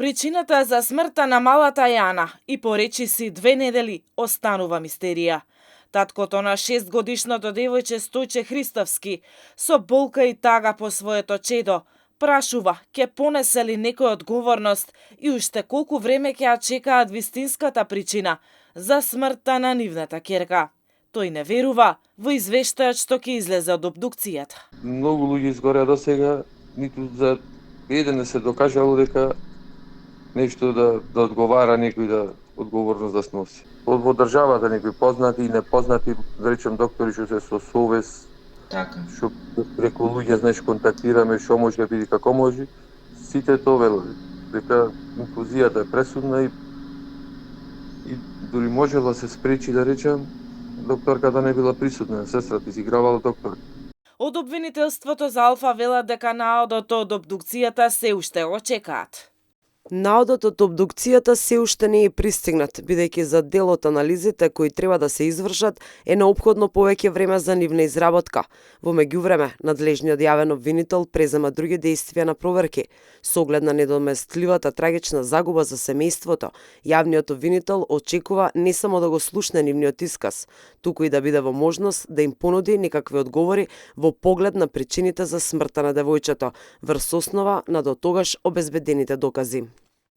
Причината за смртта на малата Јана и поречиси 2 недели останува мистерија. Таткото на 6-годишното девојче Стојче Христовски, со болка и тага по своето чедо, прашува ќе понесе ли некој одговорност и уште колку време ќе ја чекаат вистинската причина за смртта на нивната ќерка. Тој не верува во извештајот што ќе излезе од обдукцијата. Многу луѓе изгореа до сега, ниту за еден не се докажало дека нешто да одговара некој да одговорност да сноси. Во државата некои познати и непознати, да речем доктори што се со совест, Така. што преку луѓе знаеш контактираме што може да биде како може, сите тоа велат дека инфузијата е пресудна и дури можела се спречи да речем докторка да не била присутна, сестрата изигравала доктор. Од обвинителството за Алфа велат дека наодот од обдукцијата се уште го чекаат. Наодот од обдукцијата се уште не е пристигнат, бидејќи за дел од анализите кои треба да се извршат е неопходно повеќе време за нивна изработка. Во меѓувреме, надлежниот јавен обвинител презема други действија на проверки. Со оглед на недоместливата трагична загуба за семејството, јавниот обвинител очекува не само да го слушне нивниот исказ, туку и да биде во можност да им понуди некакви одговори во поглед на причините за смртта на девојчето, врз основа на дотогаш обезбедените докази.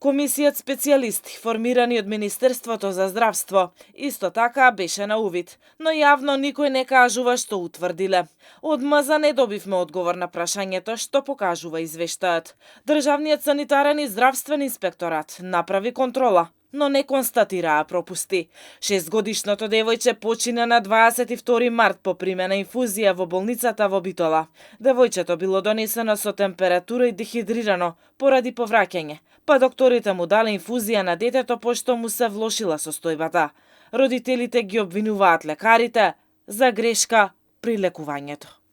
Комисијат специјалисти, формирани од Министерството за здравство, исто така беше на увид, но јавно никој не кажува што утврдиле. Од МЗ не добивме одговор на прашањето што покажува извештајот. Државниот санитарен и здравствен инспекторат направи контрола, но не констатираа пропусти. 6-годишното девојче почина на 22 март по примена инфузија во болницата во Битола. Девојчето било донесено со температура и дехидрирано поради повраќање, па докторите му дале инфузија на детето пошто му се влошила состојбата. Родителите ги обвинуваат лекарите за грешка при лекувањето.